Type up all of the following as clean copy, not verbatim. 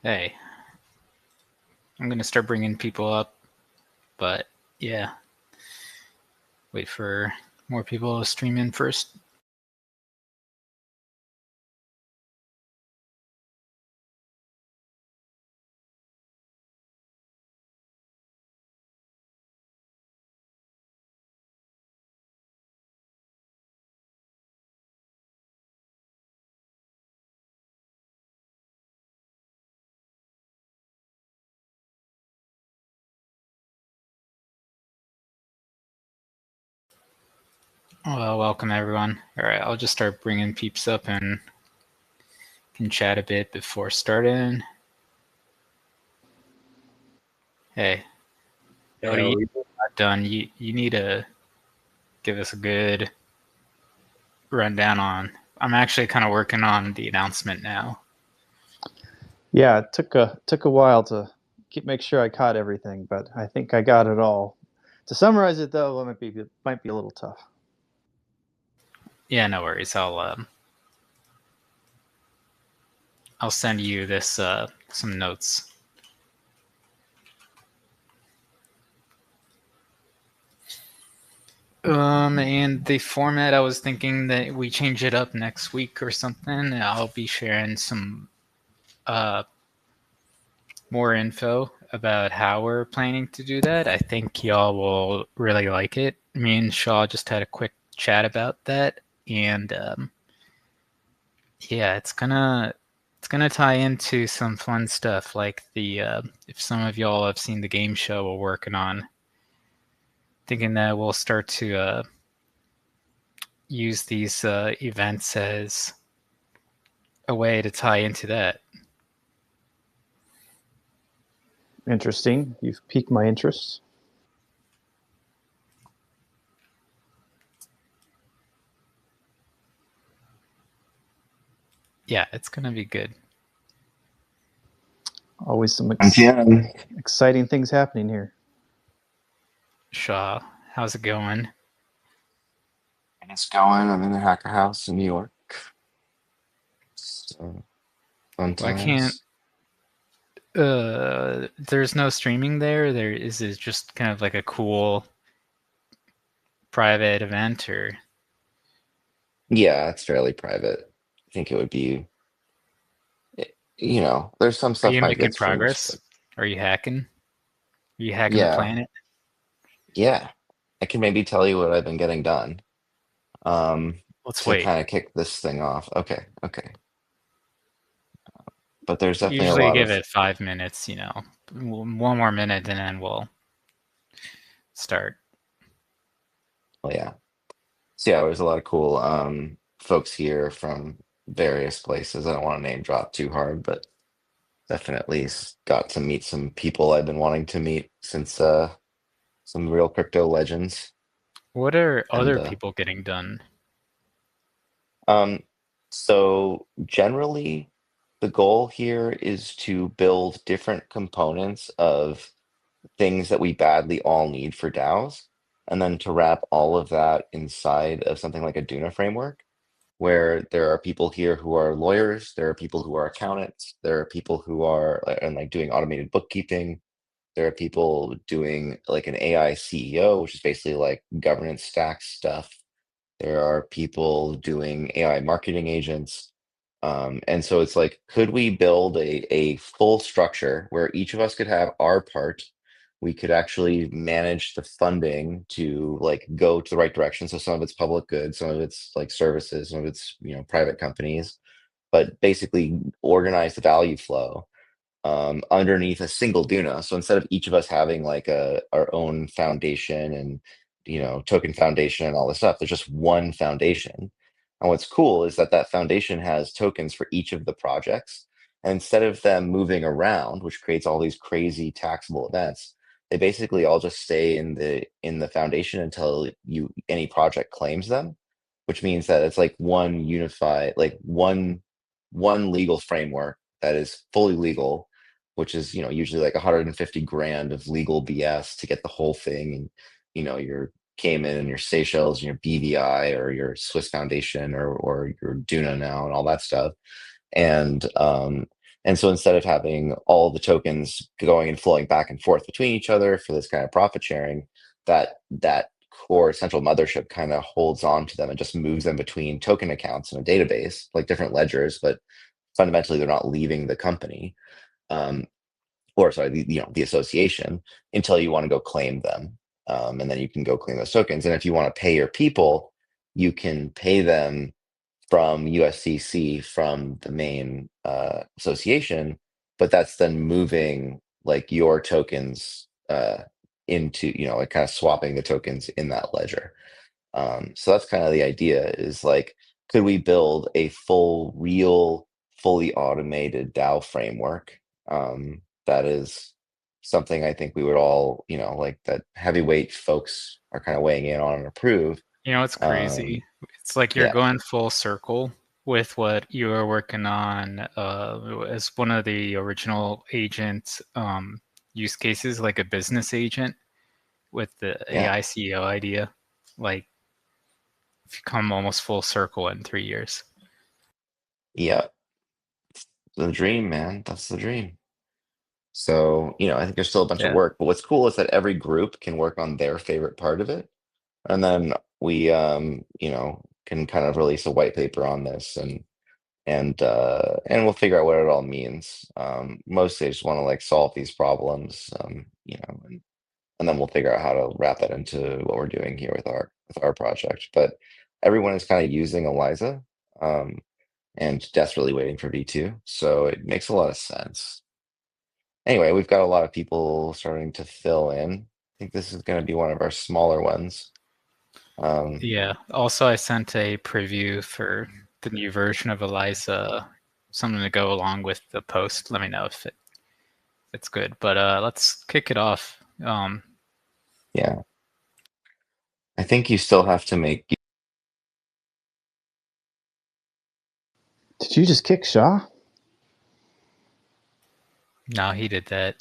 Hey, I'm gonna start bringing people up, but yeah, wait for more people to stream in first. Well, welcome everyone. All right, I'll just start bringing peeps up and can chat a bit before starting. Hey, what are you not done? You need to give us a good rundown on. I'm actually kind of working on the announcement now. Yeah, it took a while to make sure I caught everything, but I think I got it all. To summarize it, though, it might be a little tough. Yeah, no worries. I'll send you this some notes. And the format, I was thinking that we change it up next week or something. I'll be sharing some more info about how we're planning to do that. I think y'all will really like it. Me and Shaw just had a quick chat about that, and yeah, it's gonna tie into some fun stuff like the if some of y'all have seen the game show we're working on, thinking that we'll start to use these events as a way to tie into that. Interesting. You've piqued my interest. Yeah, it's gonna be good. Always some exciting things happening here. Shaw, how's it going? It's going. I'm in the Hacker House in New York. So, fun times. Why can't there's no streaming there? There is it just kind of like a cool private event, or Yeah, it's fairly private. I think it would be, you know, there's some are stuff you might making get streamed. progress? Are you hacking? Are you hacking the Yeah, planet? yeah. I can maybe tell you what I've been getting done. Let's To wait. kind of kick this thing off. Okay, okay. But there's definitely a Usually lot give of. it 5 minutes, one more minute and then we'll start. Well, yeah. So yeah, there's a lot of cool folks here from various places. I don't want to name drop too hard, but definitely got to meet some people I've been wanting to meet since some real crypto legends. What are And other people getting done? so generally the goal here is to build different components of things that we badly all need for DAOs, and then to wrap all of that inside of something like a DUNA framework, where there are people here who are lawyers, there are people who are accountants, there are people who are and like doing automated bookkeeping. There are people doing like an AI CEO, which is basically like governance stack stuff. There are people doing AI marketing agents. And so it's like, could we build a full structure where each of us could have our part? We could actually manage the funding to like go to the right direction. So some of it's public goods, some of it's like services, some of it's, private companies, but basically organize the value flow underneath a single Duna. So instead of each of us having like our own foundation and token foundation and all this stuff, there's just one foundation. And what's cool is that that foundation has tokens for each of the projects. And instead of them moving around, which creates all these crazy taxable events, they basically all just stay in the foundation until any project claims them, which means that it's like one unified, like one legal framework that is fully legal, which is usually like 150 grand of legal BS to get the whole thing, and your Cayman and your Seychelles and your BVI or your Swiss Foundation or your Duna now and all that stuff, and And so instead of having all the tokens going and flowing back and forth between each other for this kind of profit sharing, that core central mothership kind of holds on to them and just moves them between token accounts in a database, like different ledgers, but fundamentally they're not leaving the company. Or sorry, the association, until you want to go claim them. And then you can go claim those tokens. And if you want to pay your people, you can pay them from USCC from the main association, but that's then moving like your tokens into, like kind of swapping the tokens in that ledger. So that's kind of the idea, is like, could we build a fully automated DAO framework? That is something I think we would all, like that heavyweight folks are kind of weighing in on and approve. It's crazy. It's like you're Yeah. going full circle with what you were working on as one of the original agent use cases, like a business agent with the AI CEO idea. Like, if you come almost full circle in 3 years. Yeah. The dream, man. That's the dream. So, I think there's still a bunch of work, but what's cool is that every group can work on their favorite part of it. And then we, can kind of release a white paper on this and we'll figure out what it all means. Mostly I just want to like solve these problems, and then we'll figure out how to wrap that into what we're doing here with our project. But everyone is kind of using Eliza, and desperately waiting for V2. So it makes a lot of sense. Anyway, we've got a lot of people starting to fill in. I think this is going to be one of our smaller ones. Yeah. Also, I sent a preview for the new version of Eliza, something to go along with the post. Let me know if it's good. But let's kick it off. Yeah. I think you still have to make. Did you just kick Shaw? No, he did that.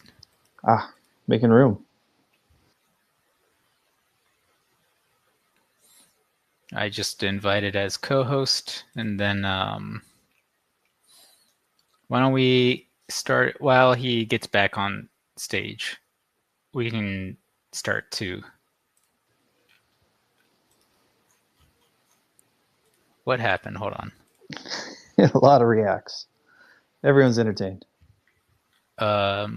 Making room. I just invited as co-host, and then why don't we start while he gets back on stage? We can start too. What happened? Hold on. A lot of reacts. Everyone's entertained. Are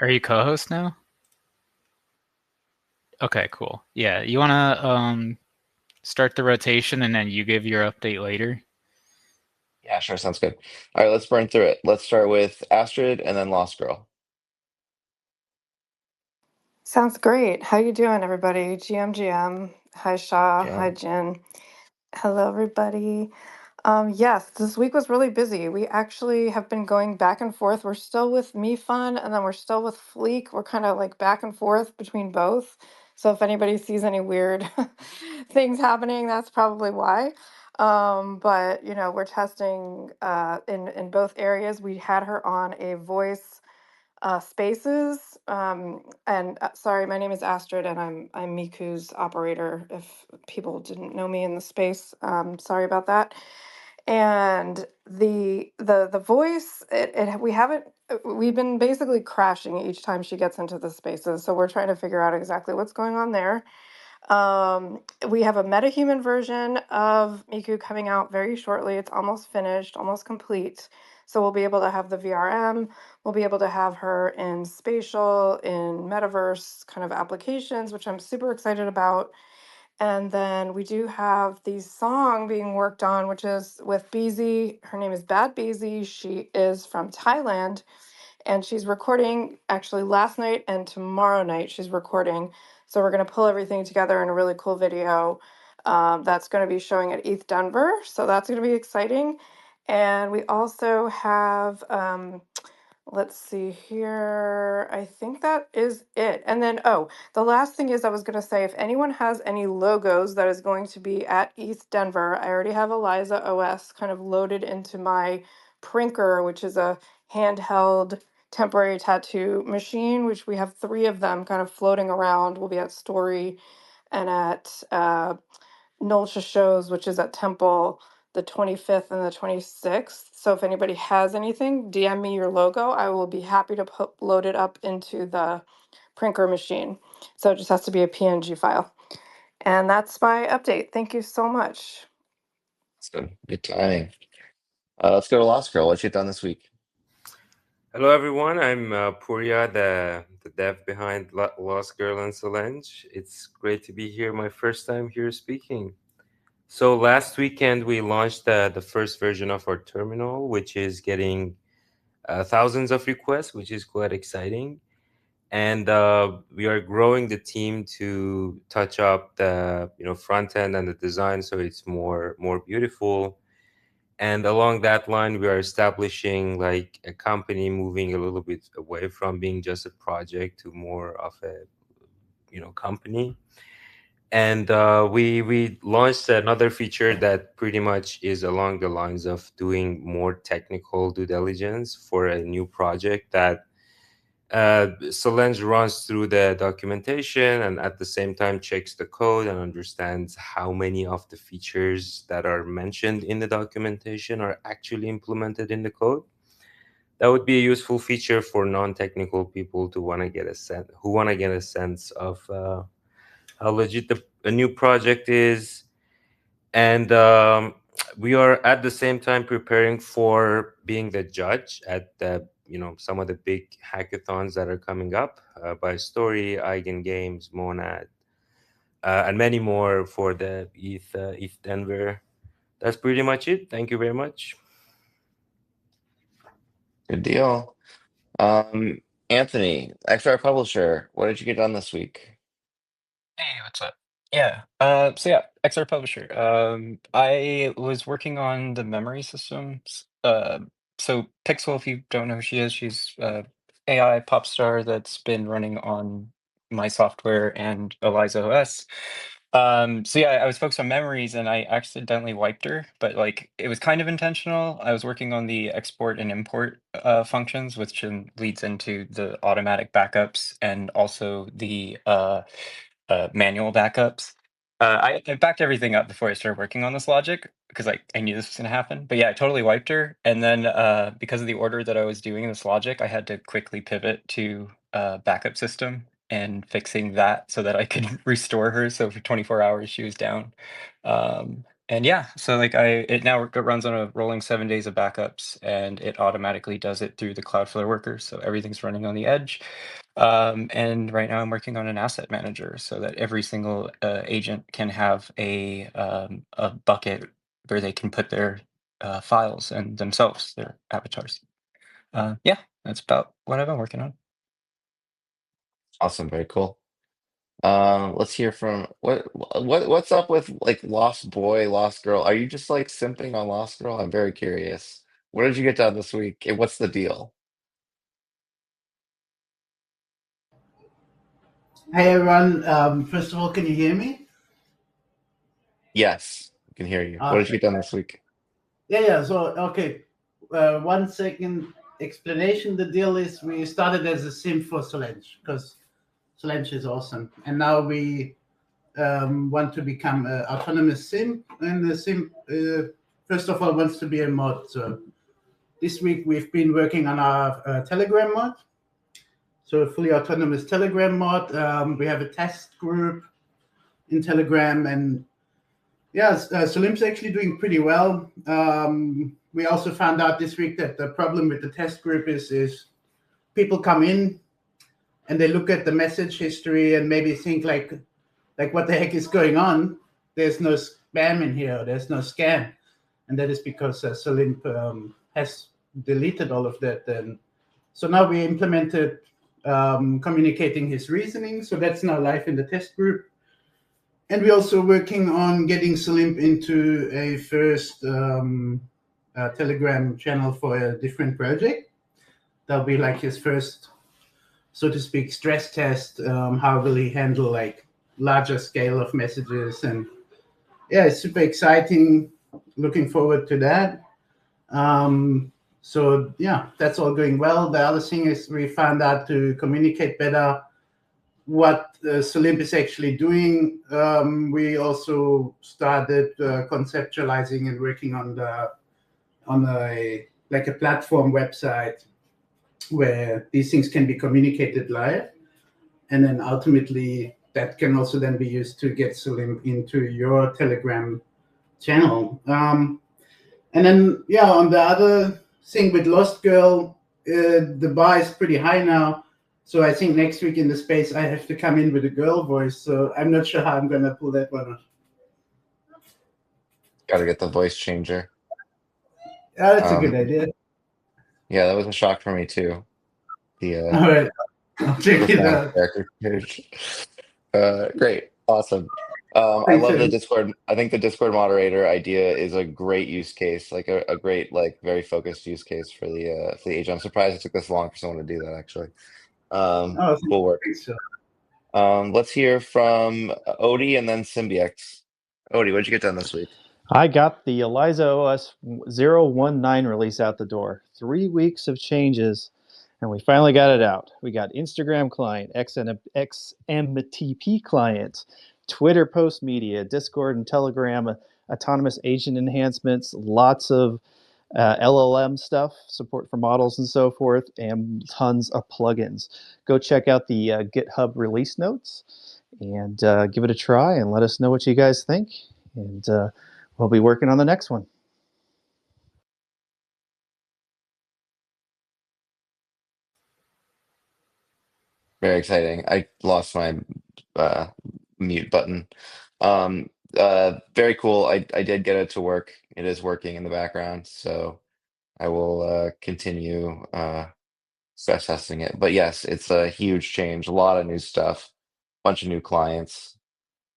you co-host now? Okay, cool. Yeah, you want to start the rotation and then you give your update later? Yeah, sure. Sounds good. All right, let's burn through it. Let's start with Astrid and then Lost Girl. Sounds great. How you doing, everybody? GM. Hi, Shaw. Yeah. Hi, Jen. Hello, everybody. Yes, this week was really busy. We actually have been going back and forth. We're still with MeFun, and then we're still with Fleek. We're kind of like back and forth between both. So if anybody sees any weird things happening, that's probably why. But we're testing in both areas. We had her on a voice spaces. And sorry, my name is Astrid, and I'm Miku's operator. If people didn't know me in the space, sorry about that. And the voice, we haven't. We've been basically crashing each time she gets into the spaces, so we're trying to figure out exactly what's going on there. We have a MetaHuman version of Miku coming out very shortly. It's almost finished, almost complete. So we'll be able to have the VRM. We'll be able to have her in spatial, in metaverse kind of applications, which I'm super excited about. And then we do have the song being worked on, which is with Beezy. Her name is Bad Beezy. She is from Thailand, and she's recording actually last night and tomorrow night she's recording. So we're going to pull everything together in a really cool video that's going to be showing at ETHDenver. So that's going to be exciting. And we also have let's see here. I think that is it. And then, the last thing is I was going to say, if anyone has any logos that is going to be at ETHDenver, I already have Eliza OS kind of loaded into my Prinker, which is a handheld temporary tattoo machine, which we have 3 of them kind of floating around. We'll be at Story and at Nolsha Shows, which is at Temple the 25th and the 26th. So if anybody has anything, DM me your logo. I will be happy to load it up into the printer machine. So it just has to be a PNG file. And that's my update. Thank you so much. So good timing. Let's go to Lost Girl. What you done this week? Hello, everyone. I'm Purya, the dev behind Lost Girl and SolEng. It's great to be here. My first time here speaking. So last weekend, we launched the first version of our terminal, which is getting thousands of requests, which is quite exciting. And we are growing the team to touch up the front end and the design so it's more beautiful. And along that line, we are establishing like a company, moving a little bit away from being just a project to more of a company. And we launched another feature that pretty much is along the lines of doing more technical due diligence for a new project that SolEng runs through the documentation and at the same time checks the code and understands how many of the features that are mentioned in the documentation are actually implemented in the code. That would be a useful feature for non-technical people to want to get a sense of how legit a new project is. And we are at the same time preparing for being the judge at the some of the big hackathons that are coming up by Story, Eigen Games, Monad, and many more for the ETHDenver. That's pretty much it. Thank you very much. Good deal. Anthony, xrpublisher, what did you get done this week? Hey, what's up? Yeah. So yeah, xrpublisher. I was working on the memory systems. So Pixel, if you don't know who she is, she's AI pop star that's been running on my software and Eliza OS. So yeah, I was focused on memories and I accidentally wiped her, but like it was kind of intentional. I was working on the export and import functions, which then leads into the automatic backups and also the manual backups. I backed everything up before I started working on this logic because I knew this was going to happen. But yeah, I totally wiped her. And then because of the order that I was doing this logic, I had to quickly pivot to backup system and fixing that so that I could restore her. So for 24 hours, she was down. And yeah, so like it now runs on a rolling 7 days of backups, and it automatically does it through the Cloudflare worker. So everything's running on the edge. And right now I'm working on an asset manager so that every single agent can have a bucket where they can put their files and themselves, their avatars. Yeah, that's about what I've been working on. Awesome, very cool. Let's hear from what's up with like Lost Boy, Lost Girl. Are you just like simping on Lost Girl? I'm very curious. What did you get done this week? And what's the deal? Hey everyone, first of all, can you hear me? Yes, I can hear you. What did you get done this week? Yeah, so, okay, 1 second explanation. The deal is we started as a sim for SolEng because SolEng is awesome. And now we want to become an autonomous sim. And the sim, first of all, wants to be a mod. So this week we've been working on our Telegram mod. So a fully autonomous Telegram mod. We have a test group in Telegram, and yeah, SolEng's actually doing pretty well. We also found out this week that the problem with the test group is people come in and they look at the message history and maybe think like what the heck is going on? There's no spam in here. There's no scam, and that is because SolEng has deleted all of that. And so now we implemented communicating his reasoning. So that's now live in the test group. And we're also working on getting SolEng into a first Telegram channel for a different project. That'll be like his first, so to speak, stress test. How will he handle like larger scale of messages? And yeah, it's super exciting. Looking forward to that. So yeah, that's all going well. The other thing is we found out to communicate better. what Solimp is actually doing. We also started conceptualizing and working on a platform website where these things can be communicated live, and then ultimately that can also then be used to get Solimp into your Telegram channel. And then on the other thing with Lost Girl, the bar is pretty high now. So I think next week in the space, I have to come in with a girl voice. So I'm not sure how I'm going to pull that one off. Got to get the voice changer. Yeah, that's a good idea. Yeah, that was a shock for me too. All right. I'll check it out. Great. Awesome. I love the Discord. I think the Discord moderator idea is a great use case, like a great, like very focused use case for the agent. I'm surprised it took this long for someone to do that, actually. Cool work. Let's hear from Odie and then Symbiex. Odie, what'd you get done this week? I got the Eliza OS 019 release out the door. 3 weeks of changes, and we finally got it out. We got Instagram client, XMTP client, Twitter post media, Discord and Telegram, autonomous agent enhancements, lots of LLM stuff, support for models and so forth, and tons of plugins. Go check out the GitHub release notes and give it a try and let us know what you guys think. And we'll be working on the next one. Very exciting. I lost my mute button. Very cool. I did get it to work. It is working in the background, so I will continue stress testing it. But yes, it's a huge change. A lot of new stuff. Bunch of new clients.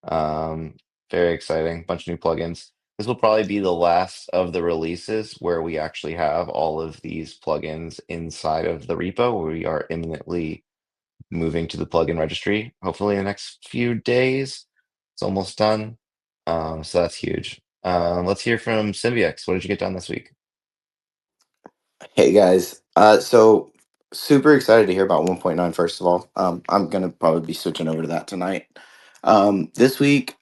Very exciting. Bunch of new plugins. This will probably be the last of the releases where we actually have all of these plugins inside of the repo. We are imminently moving to the plugin registry, hopefully in the next few days. It's almost done. So that's huge. Let's hear from Symbiex. What did you get done this week? Hey guys. So super excited to hear about 1.9 first of all. I'm gonna probably be switching over to that tonight. This week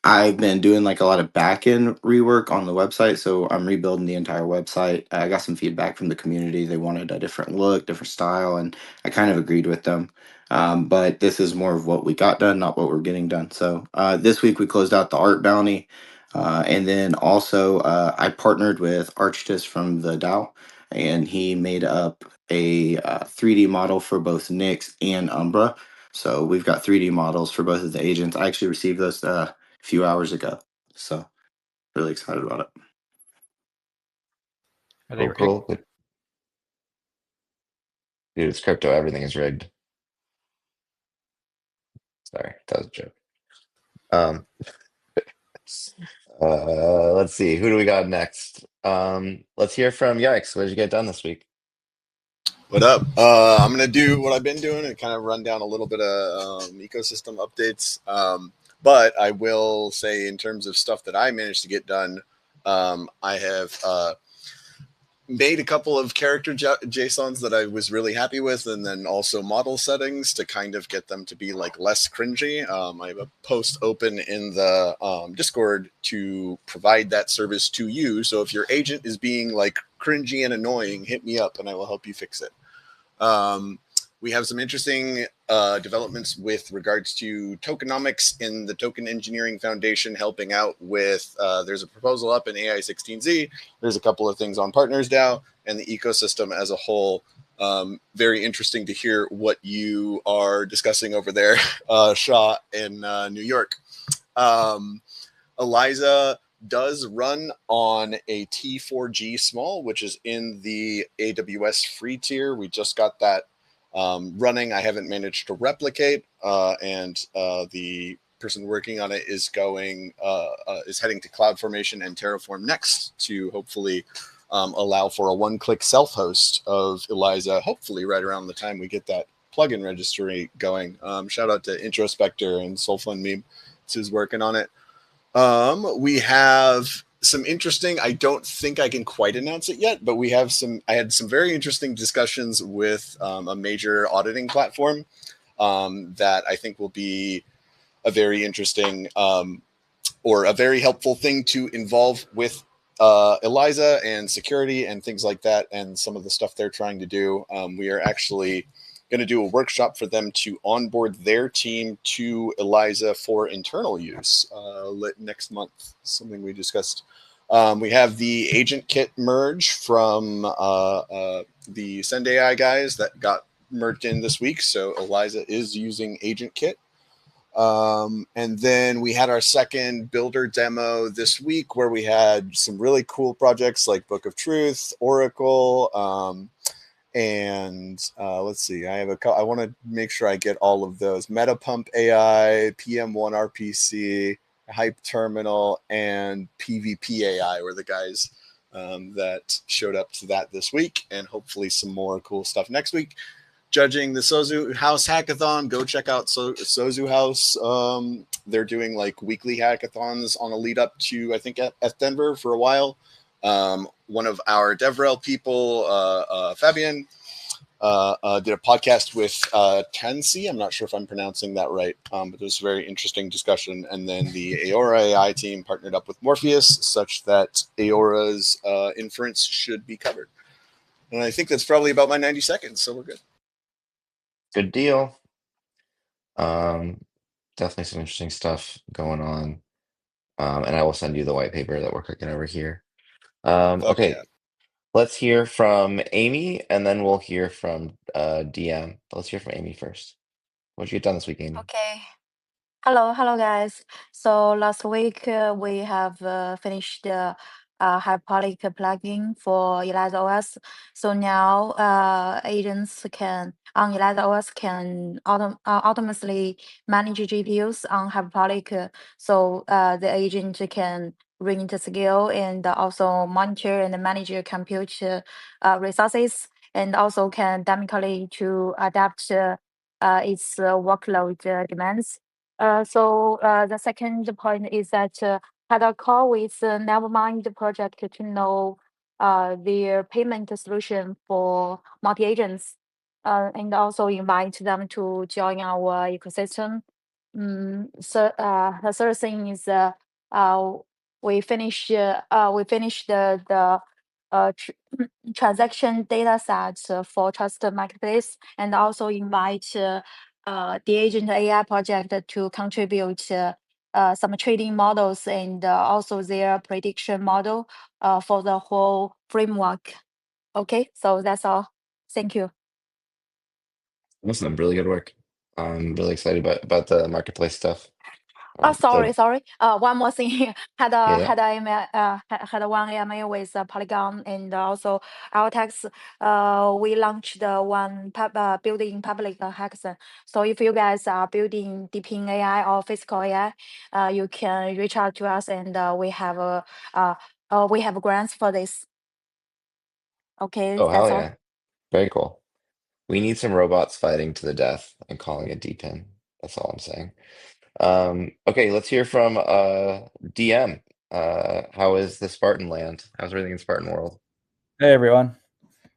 I've been doing like a lot of back-end rework on the website, so I'm rebuilding the entire website. I got some feedback from the community. They wanted a different look, different style, and I kind of agreed with them. But this is more of what we got done, not what we're getting done. So this week we closed out the art bounty, and then also I partnered with Archtis from the DAO, and he made up a 3D model for both Nyx and Umbra. So we've got 3D models for both of the agents. I actually received those a few hours ago, so really excited about it. Are they cool. Dude, it's crypto. Everything is rigged. Sorry, that was a joke. Let's see. Who do we got next? Let's hear from Yikes. What did you get done this week? What up? I'm going to do what I've been doing and kind of run down a little bit of ecosystem updates. But I will say in terms of stuff that I managed to get done, I have made a couple of character JSONs that I was really happy with, and then also model settings to kind of get them to be like less cringy. I have a post open in the Discord to provide that service to you. So if your agent is being like cringy and annoying, hit me up and I will help you fix it. We have some interesting developments with regards to tokenomics in the Token Engineering Foundation helping out with, there's a proposal up in AI16z. There's a couple of things on Partners DAO and the ecosystem as a whole. Very interesting to hear what you are discussing over there, Shaw in New York. Eliza does run on a T4G small, which is in the AWS free tier. We just got that running. I haven't managed to replicate, and the person working on it is going is heading to CloudFormation and Terraform next to hopefully allow for a one-click self-host of Eliza, hopefully right around the time we get that plugin registry going. Shout out to Introspector and Soulfun Meme who's working on it. We have some interesting, I don't think I can quite announce it yet, but we have I had some very interesting discussions with a major auditing platform that I think will be a very interesting or a very helpful thing to involve with Eliza and security and things like that, and some of the stuff they're trying to do. We are actually going to do a workshop for them to onboard their team to Eliza for internal use next month, something we discussed. We have the agent kit merge from the Send AI guys that got merged in this week. So Eliza is using agent kit. And then we had our second builder demo this week where we had some really cool projects like Book of Truth, Oracle, and let's see, I want to make sure I get all of those. Metapump AI, PM1 RPC, Hype Terminal, and PvP AI were the guys that showed up to that this week, and hopefully some more cool stuff next week. Judging the Sozu House Hackathon, go check out Sozu House. They're doing like weekly hackathons on a lead up to, I think, ETHDenver for a while. One of our DevRel people, Fabian, did a podcast with Tansy. I'm not sure if I'm pronouncing that right, but it was a very interesting discussion. And then the Aora AI team partnered up with Morpheus such that Aora's inference should be covered. And I think that's probably about my 90 seconds, so we're good. Good deal. Definitely some interesting stuff going on. And I will send you the white paper that we're cooking over here. Okay, yeah. Let's hear from Amy, and then we'll hear from DM. But let's hear from Amy first. What'd you get done this week, Amy? Okay. Hello, guys. So last week we have finished the HyperPoly plugin for Eliza OS. So now agents on Eliza OS can automatically manage GPUs on HyperPoly. So the agent can ring the scale and also monitor and manage your compute resources, and also can dynamically to adapt its workload demands. So the second point is that had a call with Nevermind project to know their payment solution for multi-agents, and also invite them to join our ecosystem. So the third thing is we finished the transaction data sets for Trust Marketplace, and also invite the Agent AI project to contribute some trading models and also their prediction model for the whole framework. Okay, so that's all. Thank you. Awesome, really good work. I'm really excited about the marketplace stuff. Sorry. One more thing. Had one email with Polygon and also Altex. We launched one building public hackathon. So if you guys are building deepin AI or physical AI, you can reach out to us, and we have grants for this. Okay, Oh, hell that's all. yeah. Very cool. We need some robots fighting to the death and calling it DPIN. That's all I'm saying. Okay, let's hear from DM. How is the Spartan land? How's everything in Spartan world? Hey everyone,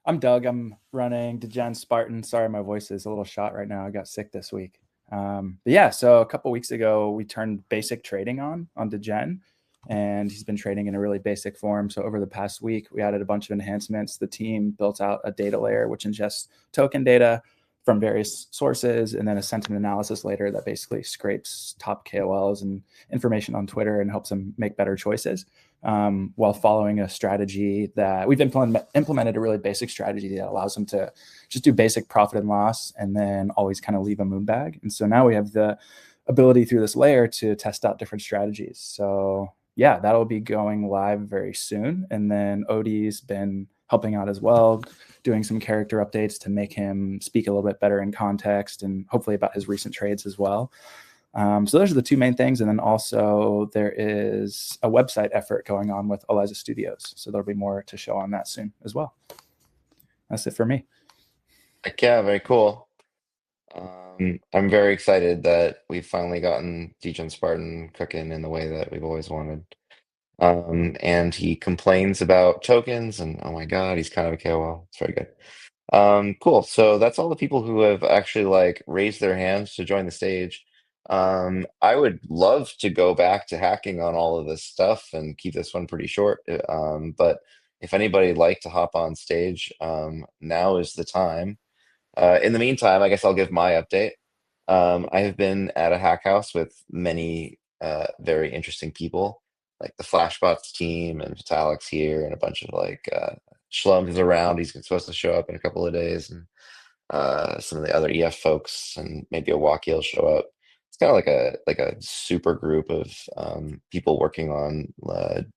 I'm Doug. I'm running Degen Spartan. Sorry, my voice is a little shot right now. I got sick this week. But yeah, so a couple weeks ago, we turned basic trading on Degen, and he's been trading in a really basic form. So over the past week, we added a bunch of enhancements. The team built out a data layer, which ingests token data from various sources, and then a sentiment analysis layer that basically scrapes top KOLs and information on Twitter and helps them make better choices, while following a strategy that we've implemented a really basic strategy that allows them to just do basic profit and loss and then always kind of leave a moon bag. And so now we have the ability through this layer to test out different strategies. So yeah, that'll be going live very soon. And then Odie's been helping out as well, doing some character updates to make him speak a little bit better in context and hopefully about his recent trades as well. So those are the two main things. And then also there is a website effort going on with Eliza Studios. So there'll be more to show on that soon as well. That's it for me. Yeah, very cool. I'm very excited that we've finally gotten Degen Spartan cooking in the way that we've always wanted. And he complains about tokens, and oh my god, he's kind of a KOL. It's very good. Cool. So that's all the people who have actually like raised their hands to join the stage. I would love to go back to hacking on all of this stuff and keep this one pretty short. But if anybody'd like to hop on stage, now is the time. In the meantime, I guess I'll give my update. I have been at a hack house with many very interesting people, like the Flashbots team and Vitalik's here, and a bunch of like Schlums is around. He's supposed to show up in a couple of days, and some of the other EF folks, and maybe a Walkie will show up. It's kind of like a super group of people working on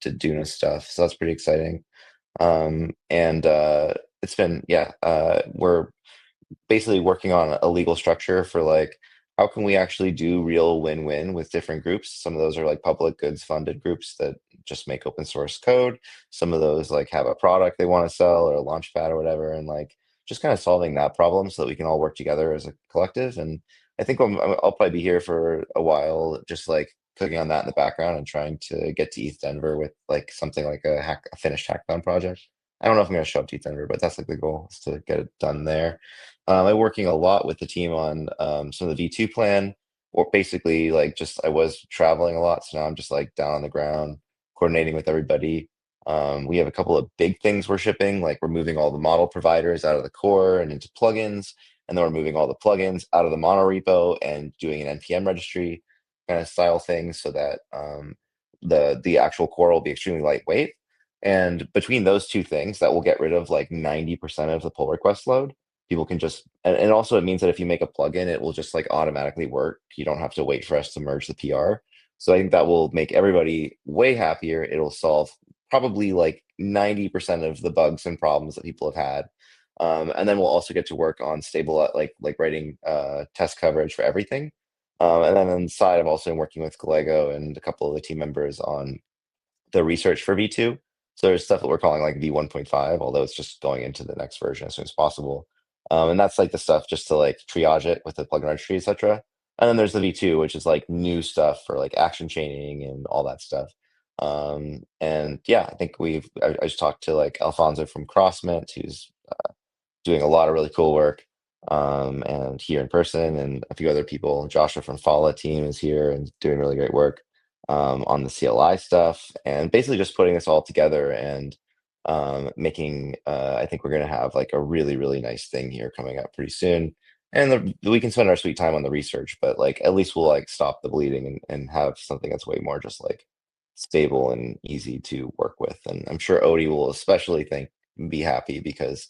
DUNA stuff, so that's pretty exciting. And it's been we're basically working on a legal structure for like how can we actually do real win-win with different groups. Some of those are like public goods funded groups that just make open source code. Some of those like have a product they want to sell or a launch pad or whatever, and like just kind of solving that problem so that we can all work together as a collective. And I think I'll probably be here for a while, just like cooking on that in the background and trying to get to ETHDenver with like something like a finished hackathon project. I don't know if I'm going to show up to ETHDenver, but that's like the goal, is to get it done there. I'm working a lot with the team on some of the V2 plan, or basically like just I was traveling a lot, so now I'm just like down on the ground coordinating with everybody. We have a couple of big things we're shipping, like we're moving all the model providers out of the core and into plugins, and then we're moving all the plugins out of the mono repo and doing an NPM registry kind of style thing, so that the actual core will be extremely lightweight. And between those two things, that will get rid of like 90% of the pull request load. People can just, and also it means that if you make a plugin, it will just like automatically work. You don't have to wait for us to merge the PR. So I think that will make everybody way happier. It'll solve probably like 90% of the bugs and problems that people have had. And then we'll also get to work on stable, like writing test coverage for everything. And then on the side, I've also been working with Gallego and a couple of the team members on the research for V2. So there's stuff that we're calling like V1.5, although it's just going into the next version as soon as possible. And that's like the stuff just to like triage it with the plugin registry, etc. And then there's the V2, which is like new stuff for like action chaining and all that stuff. And yeah, I think I just talked to like Alfonso from CrossMint, who's doing a lot of really cool work, and here in person, and a few other people. Joshua from Fala team is here and doing really great work on the CLI stuff, and basically just putting this all together and making. I think we're going to have like a really, really nice thing here coming up pretty soon. And we can spend our sweet time on the research, but like at least we'll like stop the bleeding and have something that's way more just like stable and easy to work with. And I'm sure Odie will especially be happy because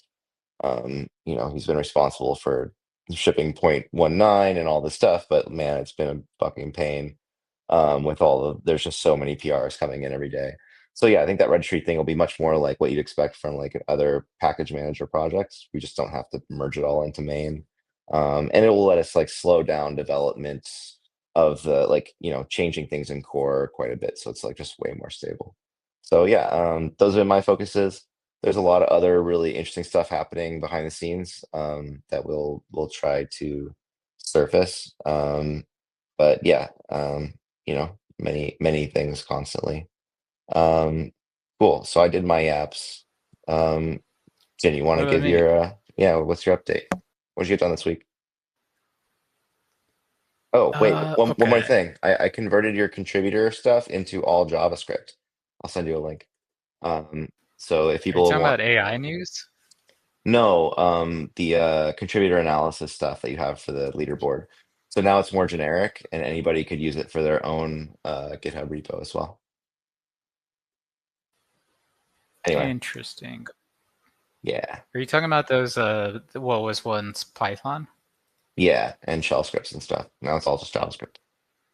he's been responsible for shipping 0.19 and all this stuff, but man, it's been a fucking pain with there's just so many PRs coming in every day. So yeah, I think that registry thing will be much more like what you'd expect from like other package manager projects. We just don't have to merge it all into main. And it will let us like slow down development of the changing things in core quite a bit. So it's like just way more stable. So yeah, those are my focuses. There's a lot of other really interesting stuff happening behind the scenes that we'll try to surface. But yeah, many things constantly. Cool. So I did my apps. Jen, you want to What give about me? what's your update? What'd you get done this week? Oh, wait, one more Okay. thing. I converted your contributor stuff into all JavaScript. I'll send you a link. So if Are you people talking want, about AI news? no, the contributor analysis stuff that you have for the leaderboard. So now it's more generic, and anybody could use it for their own GitHub repo as well. Anyway, Interesting. yeah, Are you talking about those? What was once Python? yeah, and shell scripts and stuff. Now it's all just JavaScript.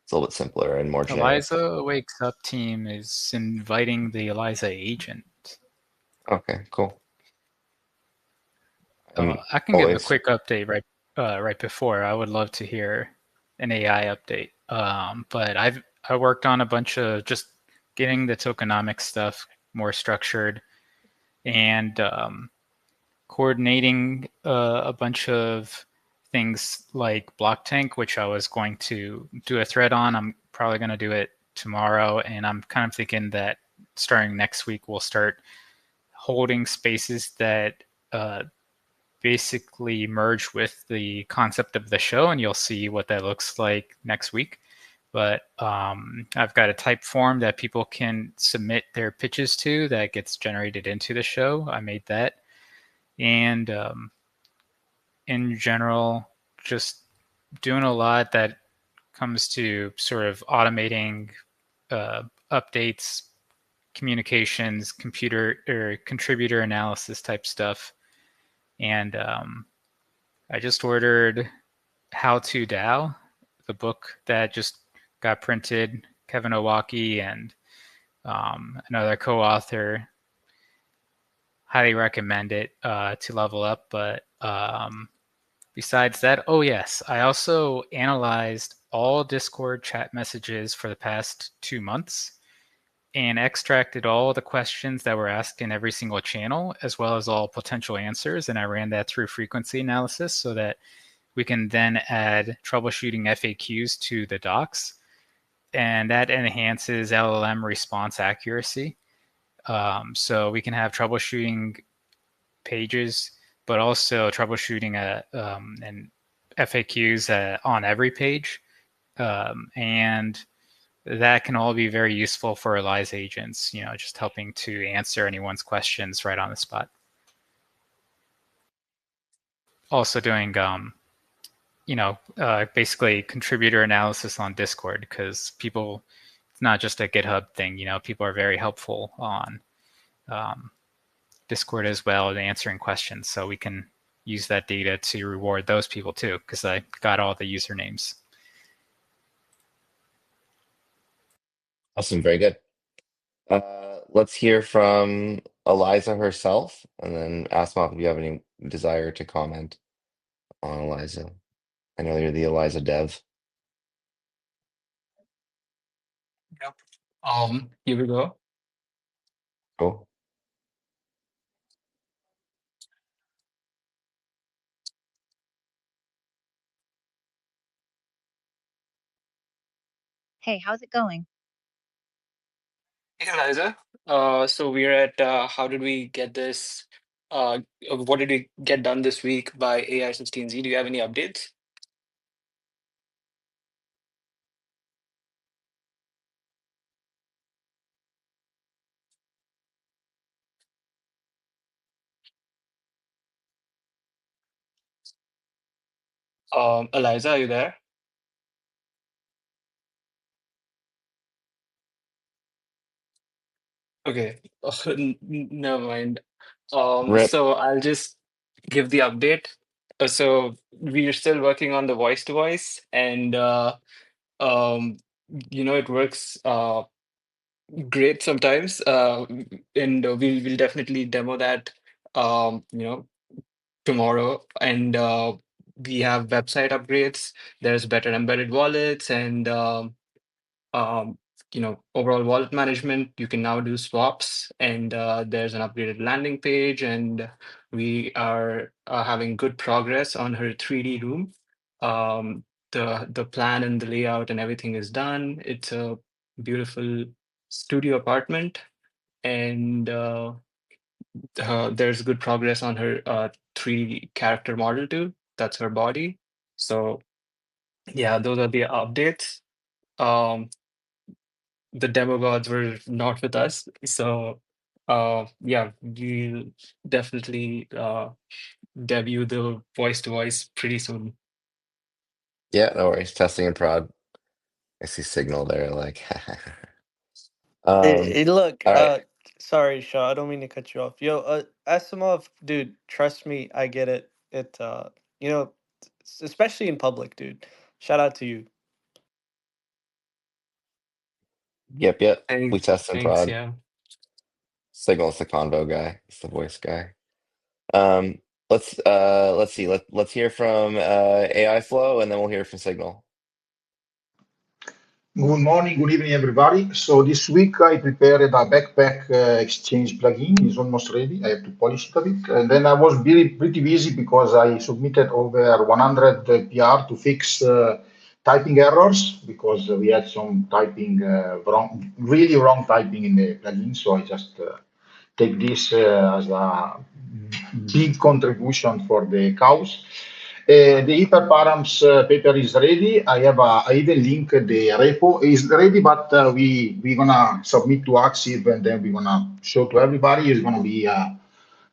It's a little bit simpler and more generic. Eliza Wakes Up team is inviting the Eliza agent. Okay, cool. I can give a Always. quick update right before. I would love to hear an AI update. But I worked on a bunch of just getting the tokenomics stuff more structured and coordinating a bunch of things like Block Tank, which I was going to do a thread on. I'm probably going to do it tomorrow, and I'm kind of thinking that starting next week we'll start holding spaces that basically merge with the concept of the show, and you'll see what that looks like next week. But I've got a type form that people can submit their pitches to that gets generated into the show. I made that. And in general, just doing a lot that comes to sort of automating updates, communications, computer or contributor analysis type stuff. And I just ordered How to DAO, the book that just got printed. Kevin Owaki and another co-author. Highly recommend it to level up. But besides that, oh yes, I also analyzed all Discord chat messages for the past 2 months and extracted all the questions that were asked in every single channel, as well as all potential answers. And I ran that through frequency analysis so that we can then add troubleshooting FAQs to the docs. And that enhances LLM response accuracy. So we can have troubleshooting pages, but also troubleshooting and FAQs on every page. And that can all be very useful for Eliza agents, just helping to answer anyone's questions right on the spot. Also doing, basically contributor analysis on Discord, because people, it's not just a GitHub thing, people are very helpful on Discord as well in answering questions. So we can use that data to reward those people too, because I got all the usernames. Awesome, very good. Let's hear from Eliza herself, and then Asmaf, if you have any desire to comment on Eliza. I know you're the Eliza dev. Yep. Here we go. Cool. Hey, how's it going? Hey, Eliza. So we're at how did we get this? What did we get done this week by ai16z? Do you have any updates? Eliza, are you there? Okay. Never mind. Rip. So I'll just give the update. So we're still working on the voice to voice, and it works great sometimes. And we'll definitely demo that tomorrow. And we have website upgrades. There's better embedded wallets and overall wallet management. You can now do swaps, and there's an upgraded landing page, and we are having good progress on her 3D room. The plan and the layout and everything is done. It's a beautiful studio apartment, and there's good progress on her 3D character model too. That's her body. So yeah, those are the updates. The demo gods were not with us, so yeah, we'll definitely debut the voice to voice pretty soon. Yeah, no worries. Testing and prod. I see signal there, like. Hey, look, All right. sorry, Shaw, I don't mean to cut you off. Yo, Asimov, dude, trust me, I get it. Especially in public, dude. Shout out to you. Yep. We Thanks, test and prod. yeah. Signal's the convo guy. It's the voice guy. Let's see. Let's hear from AI Flow, and then we'll hear from Signal. Good morning, good evening, everybody. So this week I prepared a backpack exchange plugin. It's almost ready. I have to polish it a bit. And then I was pretty busy because I submitted over 100 PR to fix typing errors, because we had some typing really wrong typing in the plugin. So I just take this as a big contribution for the cause. The hyperparams paper is ready. I even link the repo is ready, but we're gonna submit to Axib and then we're gonna show to everybody. It's gonna be a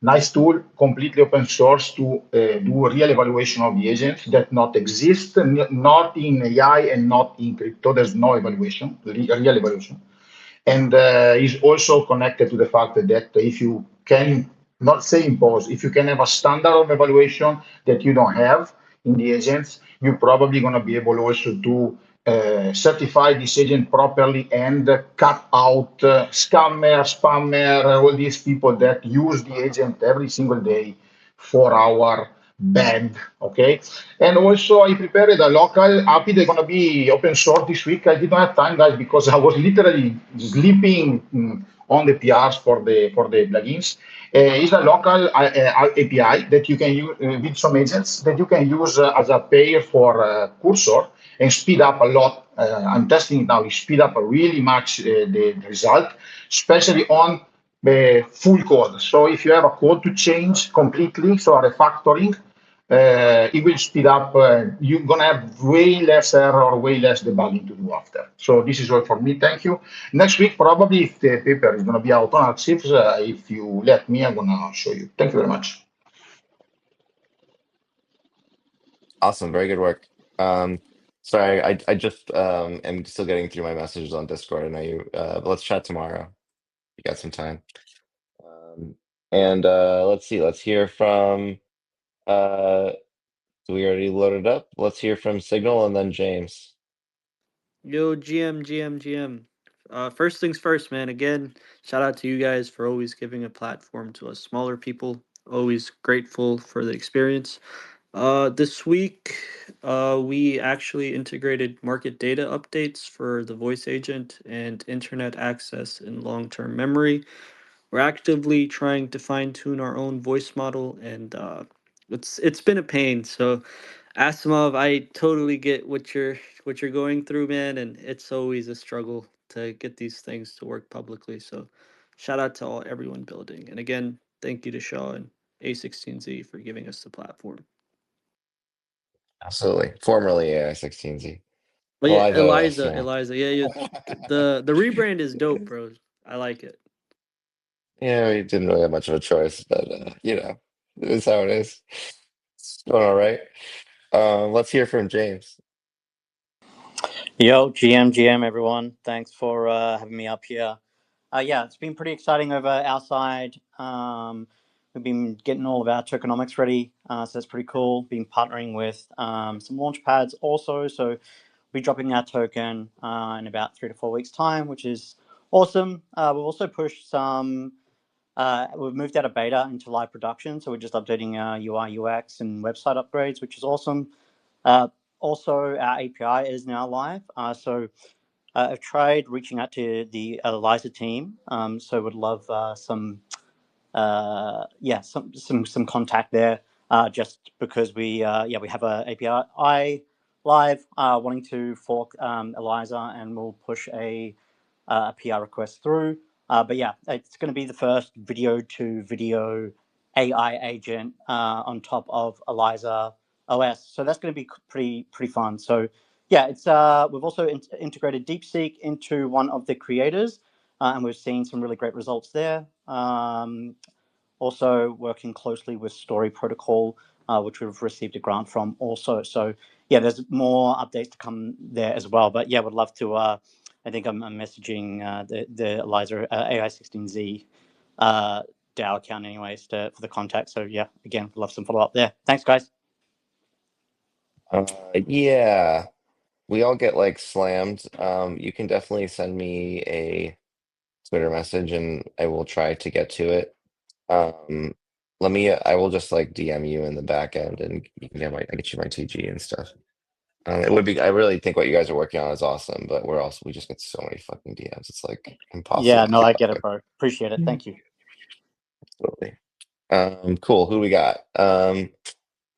nice tool, completely open source to do a real evaluation of the agents that not exist, not in AI and not in crypto. There's no evaluation, real evaluation. And is also connected to the fact that if you can not say impose, if you can have a standard of evaluation that you don't have in the agents, you're probably going to be able also to certify this agent properly and cut out scammer, spammer, all these people that use the agent every single day for our band. Okay. And also I prepared a local API that's going to be open source this week. I didn't have time, guys, because I was literally sleeping on the PRs for the plugins. It's a local API that you can use with some agents that you can use as a pair for Cursor and speed up a lot. I'm testing it now. You speed up really much the result, especially on the full code. So if you have a code to change completely, so a refactoring, it will speed up. You're going to have way less error, way less debugging to do after. So this is all for me. Thank you. Next week, probably, if the paper is going to be out on Archives, if you let me, I'm going to show you. Thank you very much. Awesome. Very good work. Sorry, I just am still getting through my messages on Discord. I know you, but let's chat tomorrow. You got some time. And let's see. Let's hear from. We already loaded up. Let's hear from Signal and then James. Yo, GM. First things first, man. Again, shout out to you guys for always giving a platform to us smaller people. Always grateful for the experience. This week, we actually integrated market data updates for the voice agent and internet access and long-term memory. We're actively trying to fine-tune our own voice model, and it's been a pain. So, Asimov, I totally get what you're going through, man, and it's always a struggle to get these things to work publicly. So, shout out to everyone building, and again, thank you to Shaw and A16Z for giving us the platform. Absolutely. Formerly AI16Z. But yeah, Eliza OS, Eliza, yeah, the rebrand is dope, bro. I like it. Yeah, we didn't really have much of a choice, but you know, it is how it is. It's going all right. Let's hear from James. Yo, GM, everyone. Thanks for having me up here. Yeah, it's been pretty exciting over our side. We've been getting all of our tokenomics ready, so that's pretty cool. Been partnering with some launch pads also, so we'll be dropping our token in about 3 to 4 weeks' time, which is awesome. We've also pushed some. We've moved out of beta into live production, so we're just updating our UI, UX, and website upgrades, which is awesome. Also, our API is now live, so I've tried reaching out to the Eliza team, so would love some contact there, just because we have a API live, wanting to fork Eliza, and we'll push a PR request through. But yeah, it's going to be the first video to video AI agent on top of Eliza OS, so that's going to be pretty fun. So yeah, it's we've also integrated DeepSeek into one of the creators, and we've seen some really great results there. Also working closely with Story Protocol, which we've received a grant from also. So yeah, there's more updates to come there as well. But yeah, would love to. I think I'm messaging the Eliza AI16Z DAO account anyways for the contact. So yeah, again, would love some follow up there. Thanks, guys. Yeah, we all get like slammed. You can definitely send me a Twitter message and I will try to get to it. I will just like DM you in the back end and you can I get you my TG and stuff. It would be, I really think what you guys are working on is awesome, but we just get so many fucking DMs. It's like impossible. Yeah, to no, keep I up get with. it, bro. Appreciate it. Thank you. Absolutely. Cool. Who we got?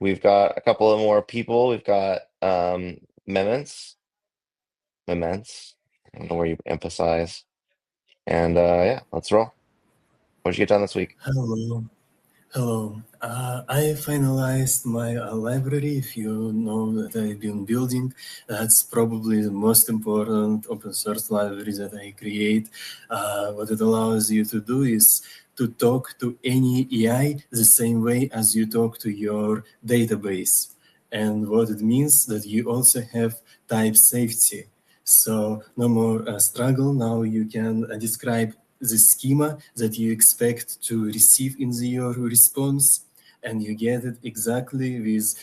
We've got a couple of more people. We've got Mements. I don't know where you emphasize. And yeah, let's roll. What'd you get done this week? Hello. Hello. I finalized my library. If you know that I've been building, that's probably the most important open source library that I create. What it allows you to do is to talk to any AI the same way as you talk to your database. And what it means that you also have type safety. So no more struggle. Now you can describe the schema that you expect to receive in your response, and you get it exactly with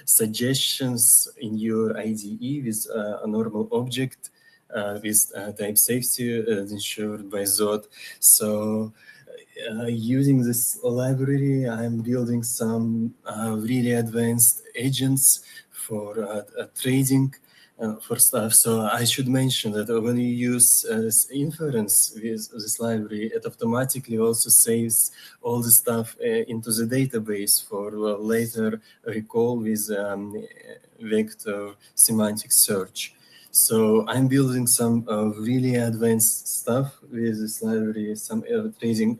suggestions in your IDE with a normal object with type safety ensured by Zod. So using this library, I'm building some really advanced agents for trading for stuff. So I should mention that when you use this inference with this library, it automatically also saves all the stuff into the database for later recall with vector semantic search. So I'm building some really advanced stuff with this library, some trading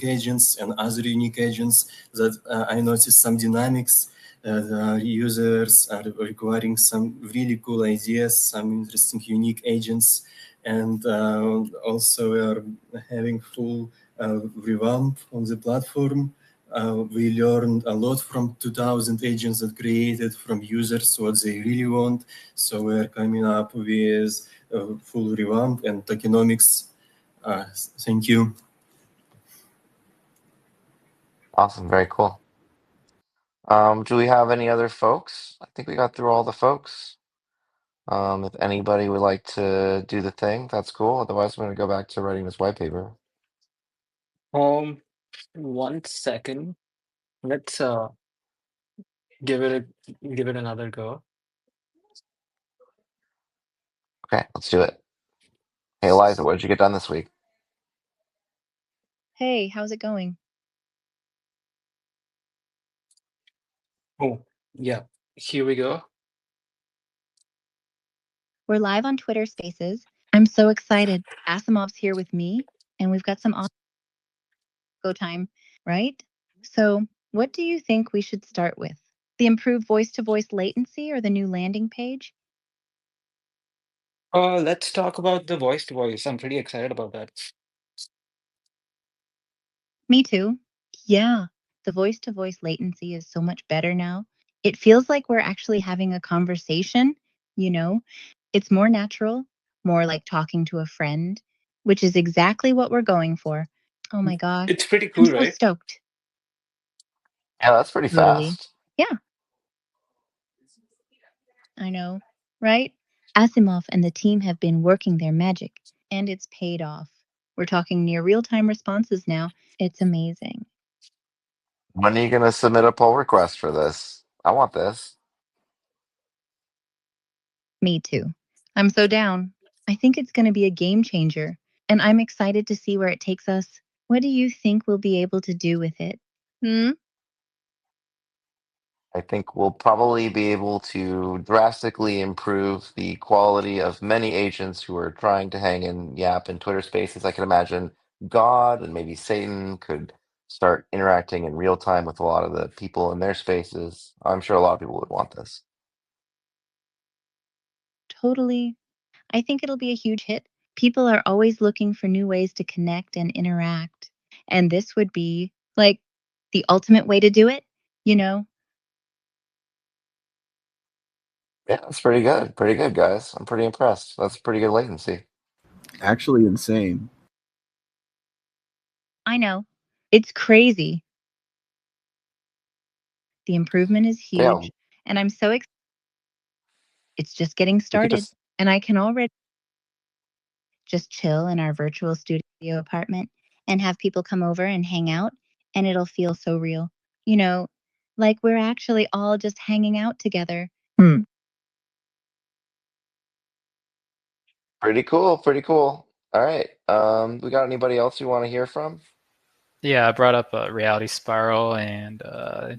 agents and other unique agents that I noticed some dynamics. Users are requiring some really cool ideas, some interesting unique agents, and also we are having full revamp on the platform. We learned a lot from 2000 agents that created from users what they really want. So we're coming up with a full revamp and tokenomics. Thank you. Awesome, very cool. Do we have any other folks? I think we got through all the folks. If anybody would like to do the thing, that's cool. Otherwise, I'm going to go back to writing this white paper. 1 second. Let's give it another go. Okay, let's do it. Hey, Eliza, what did you get done this week? Hey, how's it going? Oh, yeah. Here we go. We're live on Twitter Spaces. I'm so excited. Asimov's here with me, and we've got some go time, right? So, what do you think we should start with? The improved voice-to-voice latency or the new landing page? Let's talk about the voice to voice. I'm pretty excited about that. Me too. Yeah, the voice-to-voice latency is so much better now. It feels like we're actually having a conversation, you know? It's more natural, more like talking to a friend, which is exactly what we're going for. Oh my gosh, It's pretty I'm cool, so right? stoked. Yeah, that's pretty Totally. fast. Yeah, I know, right? Asimov and the team have been working their magic, and it's paid off. We're talking near real-time responses now. It's amazing. When are you going to submit a pull request for this? I want this. Me too. I'm so down. I think it's going to be a game changer, and I'm excited to see where it takes us. What do you think we'll be able to do with it? I think we'll probably be able to drastically improve the quality of many agents who are trying to hang in Yap and Twitter spaces. I can imagine God and maybe Satan could start interacting in real time with a lot of the people in their spaces. I'm sure a lot of people would want this. Totally. I think it'll be a huge hit. People are always looking for new ways to connect and interact. And this would be like the ultimate way to do it, you know? Yeah, that's pretty good. Pretty good, guys. I'm pretty impressed. That's pretty good latency. Actually insane. I know. It's crazy. The improvement is Yeah, huge. And I'm so excited. It's just getting we could started. just And I can already just chill in our virtual studio apartment and have people come over and hang out. And it'll feel so real. You know, like we're actually all just hanging out together. pretty cool. Pretty cool. All right. We got anybody else you want to hear from? Yeah, I brought up a reality spiral and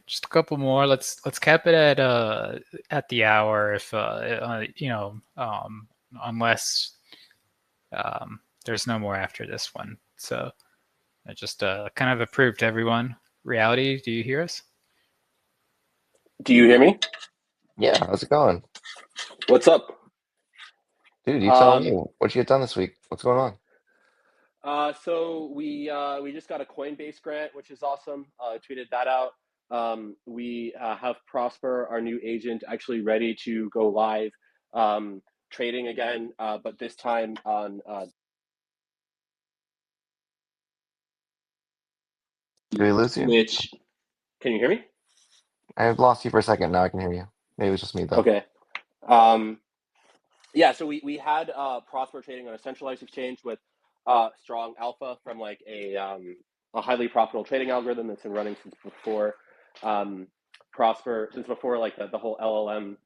just a couple more. Let's cap it at the hour if you know, unless there's no more after this one. So I just kind of approved everyone. Reality, do you hear us? Do you hear me? Yeah, how's it going? What's up? Dude, you tell me. What'd you get done this week? What's going on? So we just got a Coinbase grant, which is awesome. Tweeted that out. We have Prosper, our new agent, actually ready to go live trading again, but this time on. Did we lose you? Which, can you hear me? I lost you for a second. Now I can hear you. Maybe it was just me though. Okay. Yeah, so we had Prosper trading on a centralized exchange with strong alpha from like a highly profitable trading algorithm that's been running since before Prosper, since before like the whole LLM